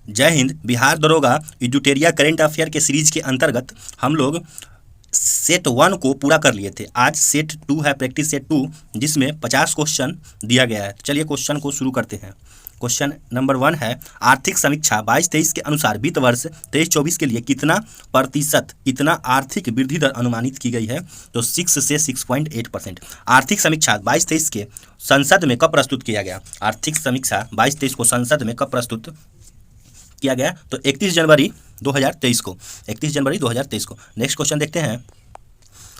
जय हिंद। बिहार दरोगा एडुटेरिया current affair के सीरीज के अंतर्गत हम लोग सेट 1 को पूरा कर लिए थे। आज सेट 2 है, प्रैक्टिस सेट 2, जिसमें 50 क्वेश्चन दिया गया है। चलिए क्वेश्चन को शुरू करते हैं। क्वेश्चन नंबर 1 है, आर्थिक समीक्षा 22-23 के अनुसार वित्त वर्ष 23-24 के लिए कितना आर्थिक वृद्धि दर अनुमानित की गई है? तो 6 से 6.8%। आर्थिक समीक्षा 22-23 के संसद में कब प्रस्तुत किया गया? आर्थिक समीक्षा 22-23 को संसद में कब प्रस्तुत किया गया? तो 31 जनवरी 2023 को। 31 जनवरी 2023 को। नेक्स्ट क्वेश्चन देखते हैं।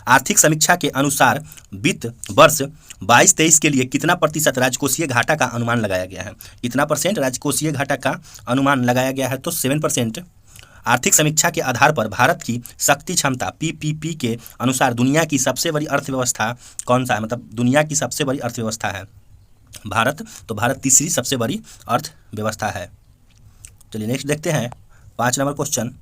आर्थिक समीक्षा के अनुसार वित्त वर्ष 22-23 के लिए कितना प्रतिशत राजकोषीय घाटा का अनुमान लगाया गया है? कितना परसेंट राजकोषीय घाटा का अनुमान लगाया गया है? तो 7%। आर्थिक समीक्षा के आधार पर भारत की शक्ति क्षमता पीपीपी के अनुसार दुनिया की सबसे बड़ी अर्थव्यवस्था कौन सा है? मतलब दुनिया की सबसे बड़ी अर्थव्यवस्था है भारत, तो भारत तीसरी सबसे बड़ी अर्थव्यवस्था है। चलिए नेक्स्ट देखते हैं 5 नंबर क्वेश्चन।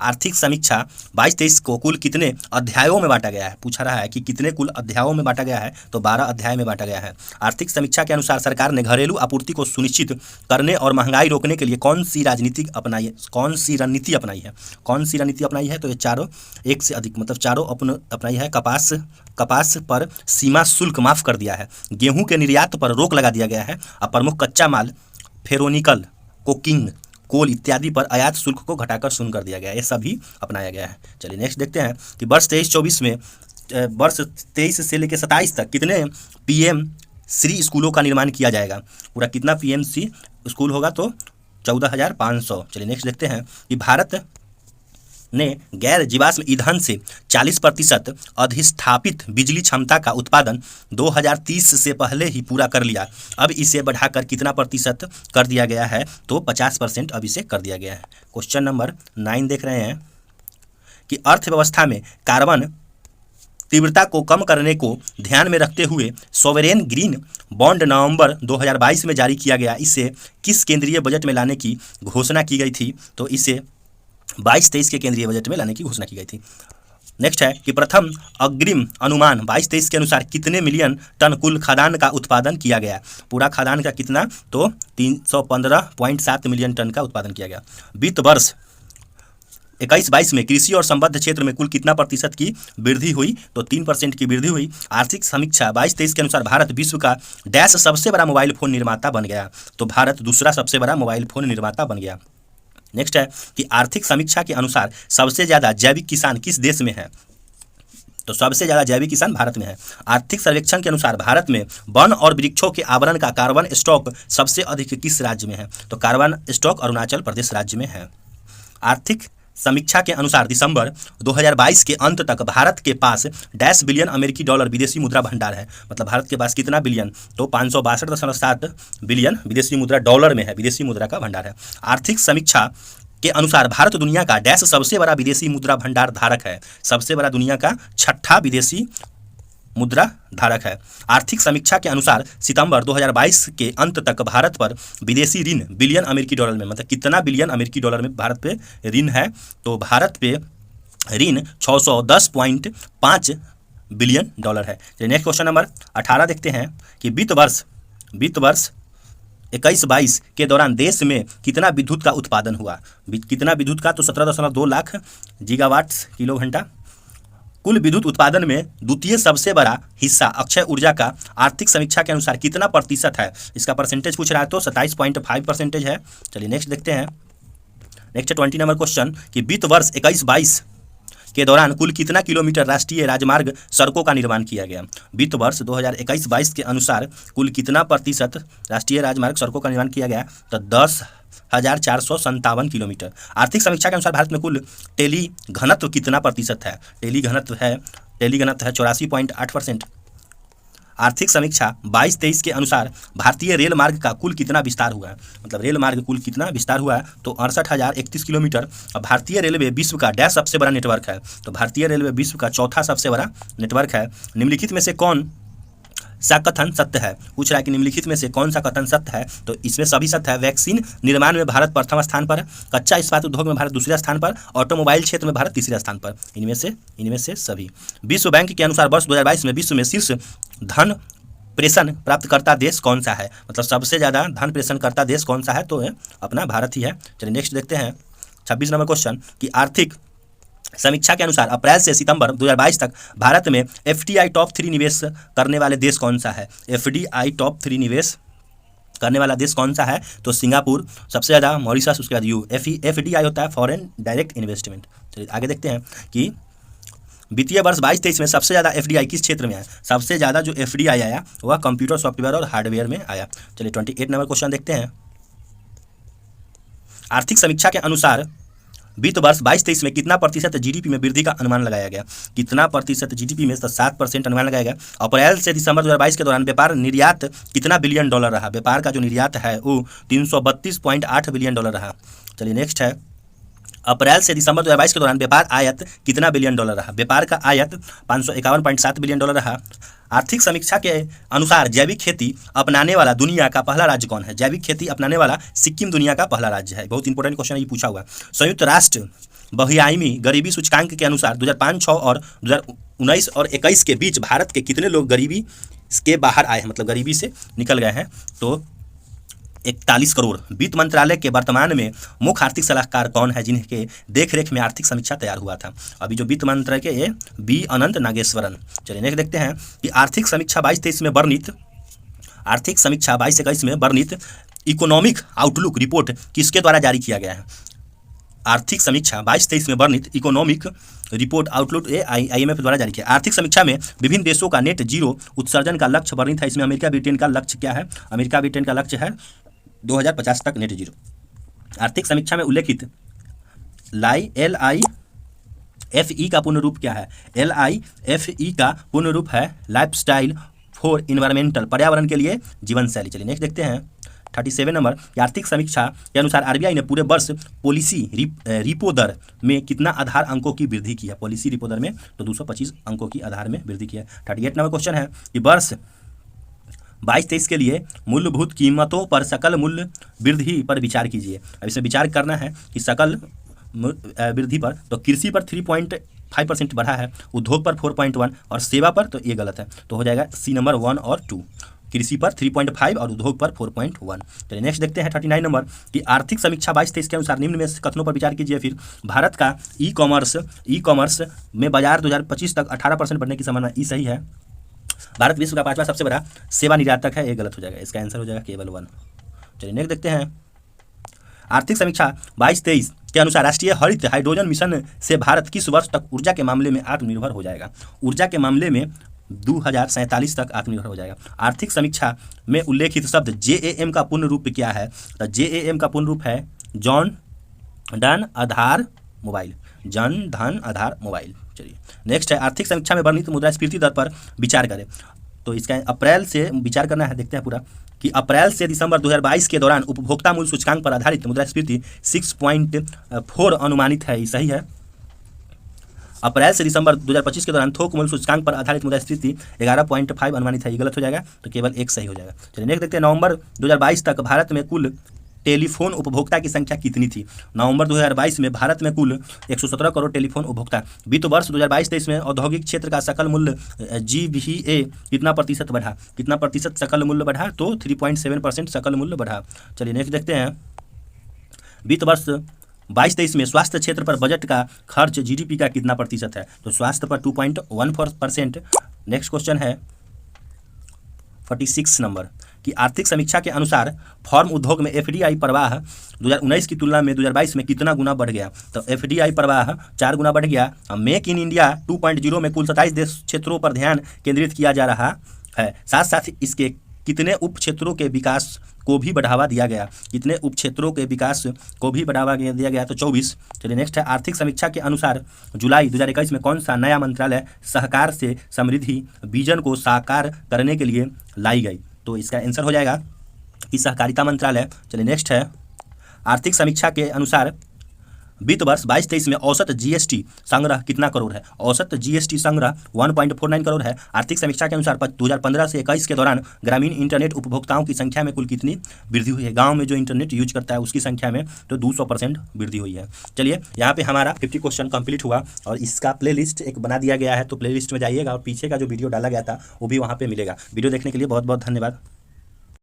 आर्थिक समीक्षा 22-23 को कुल कितने अध्यायों में बांटा गया है? पूछा रहा है कि कितने कुल अध्यायों में बांटा गया है? तो 12 अध्याय में बांटा गया है। आर्थिक समीक्षा के अनुसार सरकार ने घरेलू आपूर्ति को सुनिश्चित करने और महंगाई रोकने के लिए कौन सी रणनीति अपनाई है? कौन सी रणनीति अपनाई है? तो ये चारों, एक से अधिक, मतलब चारों अपनाई है। कपास पर सीमा शुल्क माफ कर दिया है। गेहूं के निर्यात पर रोक लगा दिया गया है और प्रमुख कच्चा माल फेरोनिकल, कोकिंग, कोल इत्यादि पर आयात शुल्क को घटाकर शून्य कर दिया गया है। ये सभी अपनाया गया है। चलिए नेक्स्ट देखते हैं कि वर्ष 23-24 में वर्ष 23 से लेकर 27 तक कितने पीएम श्री स्कूलों का निर्माण किया जाएगा? पूरा कितना पीएमसी स्कूल होगा? तो 14,500। चलिए नेक्स्ट देखते हैं कि भारत ने गैर जीवाश्म ईंधन से 40% अधिष्ठापित बिजली क्षमता का उत्पादन 2030 से पहले ही पूरा कर लिया। अब इसे बढ़ाकर कितना प्रतिशत कर दिया गया है? तो 50% अब इसे कर दिया गया है। क्वेश्चन नंबर 9 देख रहे हैं कि अर्थव्यवस्था में कार्बन तीव्रता को कम करने को ध्यान में रखते हुए सॉवरेन ग्रीन बॉन्ड नवंबर 2022 में जारी किया गया। इसे किस केंद्रीय बजट में लाने की घोषणा की गई थी? तो इसे 22-23 के केंद्रीय बजट में लाने की घोषणा की गई थी। नेक्स्ट है कि प्रथम अग्रिम अनुमान 22-23 के अनुसार कितने मिलियन टन कुल खाद्यान्न का उत्पादन किया गया? पूरा खाद्यान्न का कितना? तो 315.7 मिलियन टन का उत्पादन किया गया। वित्त वर्ष 21-22 में कृषि और संबद्ध क्षेत्र में कुल कितना प्रतिशत की वृद्धि हुई? तो 3% की वृद्धि हुई। आर्थिक समीक्षा 22-23 के अनुसार भारत विश्व का डैश सबसे बड़ा मोबाइल फोन निर्माता बन गया? तो भारत दूसरा सबसे बड़ा मोबाइल फोन निर्माता बन गया। नेक्स्ट है कि आर्थिक समीक्षा के अनुसार सबसे ज़्यादा जैविक किसान किस देश में है? तो सबसे ज़्यादा जैविक किसान भारत में है। आर्थिक सर्वेक्षण के अनुसार भारत में वन और वृक्षों के आवरण का कार्बन स्टॉक सबसे अधिक किस राज्य में है? तो कार्बन स्टॉक अरुणाचल प्रदेश राज्य में है। आर्थिक समीक्षा के अनुसार दिसंबर 2022 के अंत तक भारत के पास $10 बिलियन अमेरिकी डॉलर विदेशी मुद्रा भंडार है। मतलब भारत के पास कितना बिलियन? तो 562.7 बिलियन विदेशी मुद्रा डॉलर में है, विदेशी मुद्रा का भंडार है। आर्थिक समीक्षा के अनुसार भारत दुनिया का डैश सबसे बड़ा विदेशी मुद्रा भंडार धारक है? सबसे बड़ा दुनिया का 6ठा विदेशी मुद्रा धारक है। आर्थिक समीक्षा के अनुसार सितंबर 2022 के अंत तक भारत पर विदेशी ऋण बिलियन अमेरिकी डॉलर में, मतलब कितना बिलियन अमेरिकी डॉलर में भारत पे ऋण है? तो भारत पे ऋण 610.5 बिलियन डॉलर है। नेक्स्ट क्वेश्चन नंबर 18 देखते हैं कि वित्त वर्ष 21-22 के दौरान देश में कितना विद्युत का उत्पादन हुआ? कितना विद्युत का? तो 17.2 लाख गीगावाट किलो घंटा। कुल विद्युत उत्पादन में द्वितीय सबसे बड़ा हिस्सा अक्षय ऊर्जा का आर्थिक समीक्षा के अनुसार कितना प्रतिशत है? इसका परसेंटेज पूछ रहा है, तो 27.5% है। चलिए नेक्स्ट देखते हैं। नेक्स्ट 20 नंबर क्वेश्चन कि वित्त वर्ष 21-22 के दौरान कुल कितना किलोमीटर राष्ट्रीय राजमार्ग सड़कों का निर्माण किया गया? वित्त वर्ष 2021-22 के अनुसार कुल कितना प्रतिशत राष्ट्रीय राजमार्ग सड़कों का निर्माण किया गया? तो 10,457 किलोमीटर। आर्थिक समीक्षा के अनुसार भारत में कुल टेली घनत्व कितना प्रतिशत है? टेली घनत्व है 84.8%। आर्थिक समीक्षा 22-23 के अनुसार भारतीय रेल मार्ग का कुल कितना विस्तार हुआ है? मतलब रेल मार्ग कुल कितना विस्तार हुआ है? तो 68,031 किलोमीटर। और भारतीय रेलवे विश्व का डैश सबसे बड़ा नेटवर्क है? तो भारतीय रेलवे विश्व का चौथा सबसे बड़ा नेटवर्क है। निम्नलिखित में से कौन सा कथन सत्य है? पूछ रहा है कि निम्नलिखित में से कौन सा कथन सत्य है? तो इसमें सभी सत्य है। वैक्सीन निर्माण में भारत प्रथम स्थान पर, कच्चा इस्पात उद्योग में भारत दूसरे स्थान पर, ऑटोमोबाइल क्षेत्र में भारत तीसरे स्थान पर। इनमें से सभी। विश्व बैंक के अनुसार वर्ष 2022 में विश्व में शीर्ष धन प्रेषण प्राप्तकर्ता देश कौन सा है, मतलब सबसे ज़्यादा धन प्रेषण करता देश कौन सा है, तो अपना भारत ही है। चलिए नेक्स्ट देखते हैं 26 नंबर क्वेश्चन कि आर्थिक समीक्षा के अनुसार अप्रैल से सितंबर 2022 तक भारत में एफडीआई टॉप 3 निवेश करने वाले देश कौन सा है। एफडीआई टॉप 3 निवेश करने वाला देश कौन सा है, तो सिंगापुर, सबसे ज़्यादा मॉरिशस, उसके बाद एफडीआई होता है फॉरेन डायरेक्ट इन्वेस्टमेंट। चलिए आगे देखते हैं कि वित्तीय वर्ष 22-23 में सबसे ज़्यादा एफडीआई किस क्षेत्र में आया। सबसे ज़्यादा जो एफडीआई आया वह कंप्यूटर सॉफ्टवेयर और हार्डवेयर में आया। चलिए 28 नंबर क्वेश्चन देखते हैं। आर्थिक समीक्षा के अनुसार वित्त वर्ष 22-23 में कितना प्रतिशत जीडीपी में वृद्धि का अनुमान लगाया गया। कितना प्रतिशत जीडीपी में, तो 7% अनुमान लगाया गया। अप्रैल से दिसंबर 2022 के दौरान व्यापार निर्यात कितना बिलियन डॉलर रहा। व्यापार का जो निर्यात है वो 332.8 बिलियन डॉलर रहा। चलिए नेक्स्ट है, अप्रैल से दिसंबर 2022 के दौरान व्यापार आयत कितना बिलियन डॉलर रहा। व्यापार का आयत 551.7 बिलियन डॉलर रहा। आर्थिक समीक्षा के अनुसार जैविक खेती अपनाने वाला दुनिया का पहला राज्य कौन है। जैविक खेती अपनाने वाला सिक्किम दुनिया का पहला राज्य है। बहुत इंपॉर्टेंट क्वेश्चन ये पूछा हुआ। संयुक्त राष्ट्र बहुआयामी गरीबी सूचकांक के अनुसार 2005-06 और 2019 और 21 के बीच भारत के कितने लोग गरीबी के बाहर आए हैं, मतलब गरीबी से निकल गए हैं, तो 41 करोड़। वित्त मंत्रालय के वर्तमान में मुख्य आर्थिक सलाहकार कौन है, जिनके देखरेख में आर्थिक समीक्षा तैयार हुआ था। अभी जो वित्त मंत्रालय के बी अनंत नागेश्वरन। चलिए नेक्स्ट देखते हैं कि आर्थिक समीक्षा 22-23 में वर्णित, आर्थिक समीक्षा 22-21 में वर्णित इकोनॉमिक आउटलुक रिपोर्ट किसके द्वारा जारी किया गया है। आर्थिक समीक्षा 22-23 में वर्णित इकोनॉमिक रिपोर्ट आउटलुक IMF द्वारा जारी किया। आर्थिक समीक्षा में विभिन्न देशों का नेट जीरो उत्सर्जन का लक्ष्य वर्णित है। इसमें अमेरिका ब्रिटेन का लक्ष्य क्या है। अमेरिका ब्रिटेन का लक्ष्य है 2050 तक नेट जीरो। आर्थिक समीक्षा में उल्लेखित LIFE का पूर्ण रूप क्या है। LIFE का पूर्ण रूप है लाइफस्टाइल फॉर इन्वायरमेंटल, पर्यावरण के लिए जीवन शैली। चलिए नेक्स्ट देखते हैं 37 नंबर। आर्थिक समीक्षा के अनुसार आरबीआई ने पूरे वर्ष पॉलिसी रिपो दर में कितना आधार अंकों की वृद्धि की है। पॉलिसी रिपो दर में तो 225 अंकों की आधार में वृद्धि की है। 38 नंबर क्वेश्चन है कि वर्ष 22-23 के लिए मूलभूत कीमतों पर सकल मूल्य वृद्धि पर विचार कीजिए। अब इसमें विचार करना है कि सकल वृद्धि पर, तो कृषि पर 3.5% बढ़ा है, उद्योग पर 4.1 और सेवा पर, तो ये गलत है, तो हो जाएगा सी नंबर 1 और 2। कृषि पर 3.5 और उद्योग पर 4.1। चलिए नेक्स्ट देखते हैं 39 नंबर कि आर्थिक समीक्षा 22-23 के अनुसार निम्न में कथनों पर विचार कीजिए। फिर भारत का ई कॉमर्स में बाजार 2025 तक 18% बढ़ने की संभावना, ई सही है। भारत विश्व का 5वां सबसे बड़ा सेवा निर्यातक है, ये गलत हो जाएगा, इसका आंसर हो जाएगा केवल 1। चलिए नेक्स्ट देखते हैं आर्थिक समीक्षा 22-23 के अनुसार राष्ट्रीय हरित हाइड्रोजन मिशन से भारत किस वर्ष तक ऊर्जा के मामले में आत्मनिर्भर हो जाएगा। ऊर्जा के मामले में 2047 तक आत्मनिर्भर हो जाएगा। आर्थिक समीक्षा में उल्लेखित शब्द JAM का पूर्ण रूप क्या है, तो JAM का पूर्ण रूप है जन धन आधार मोबाइल, जन धन आधार मोबाइल। चलिए नेक्स्ट है आर्थिक समीक्षा में वर्णित मुद्रास्फीति दर पर विचार करें। तो इसका अप्रैल से विचार करना है, देखते हैं पूरा कि अप्रैल से दिसंबर 2022 के दौरान उपभोक्ता मूल्य सूचकांक पर आधारित मुद्रास्फीति 6.4 अनुमानित है, सही है। अप्रैल से दिसंबर 2025 के दौरान थोक मूल्य सूचकांक पर आधारित मुद्रास्फीति 11.5 अनुमानित है, ये गलत हो जाएगा, तो केवल एक सही हो जाएगा। चलिए नेक्स्ट देखते हैं नवंबर 2022 तक भारत में कुल टेलीफोन उपभोक्ता की संख्या कितनी थी। नवंबर 2022 में भारत में कुल 117 करोड़ टेलीफोन उपभोक्ता। वित्त वर्ष 2022-23 में औद्योगिक क्षेत्र का सकल मूल्य GVA कितना प्रतिशत बढ़ा, कितना प्रतिशत सकल मूल्य बढ़ा, तो 3.7% सकल मूल्य बढ़ा। चलिए नेक्स्ट देखते हैं वित्त वर्ष 22-23 में स्वास्थ्य क्षेत्र पर बजट का खर्च GDP का कितना प्रतिशत है, तो स्वास्थ्य पर 2.14%। नेक्स्ट क्वेश्चन है 46 नंबर कि आर्थिक समीक्षा के अनुसार फॉर्म उद्योग में FDI प्रवाह 2019 की तुलना में 2022 में कितना गुना बढ़ गया, तो FDI प्रवाह 4 गुना बढ़ गया। मेक इन इंडिया 2.0 में कुल 27 देश क्षेत्रों पर ध्यान केंद्रित किया जा रहा है, साथ साथ इसके कितने उप क्षेत्रों के विकास को भी बढ़ावा दिया गया, कितने उप क्षेत्रों के विकास को भी बढ़ावा दिया गया, तो 24। चलिए नेक्स्ट है आर्थिक समीक्षा के अनुसार जुलाई 2021 में कौन सा नया मंत्रालय सहकार से समृद्धि विजन को साकार करने के लिए लाई गई, तो इसका आंसर हो जाएगा कि सहकारिता मंत्रालय। चलिए नेक्स्ट है आर्थिक समीक्षा के अनुसार वित्त वर्ष 22-23 में औसत जीएसटी संग्रह कितना करोड़ है? औसत जीएसटी संग्रह 1.49 करोड़ है। आर्थिक समीक्षा के अनुसार 2015 से 21 के दौरान ग्रामीण इंटरनेट उपभोक्ताओं की संख्या में कुल कितनी वृद्धि हुई है? गांव में जो इंटरनेट यूज करता है उसकी संख्या में तो 200% वृद्धि हुई है। चलिए यहाँ पे हमारा 50 क्वेश्चन कंप्लीट हुआ और इसका प्लेलिस्ट एक बना दिया गया है, तो प्लेलिस्ट में जाइएगा और पीछे का जो वीडियो डाला गया था वो भी वहाँ पे मिलेगा। वीडियो देखने के लिए बहुत बहुत धन्यवाद।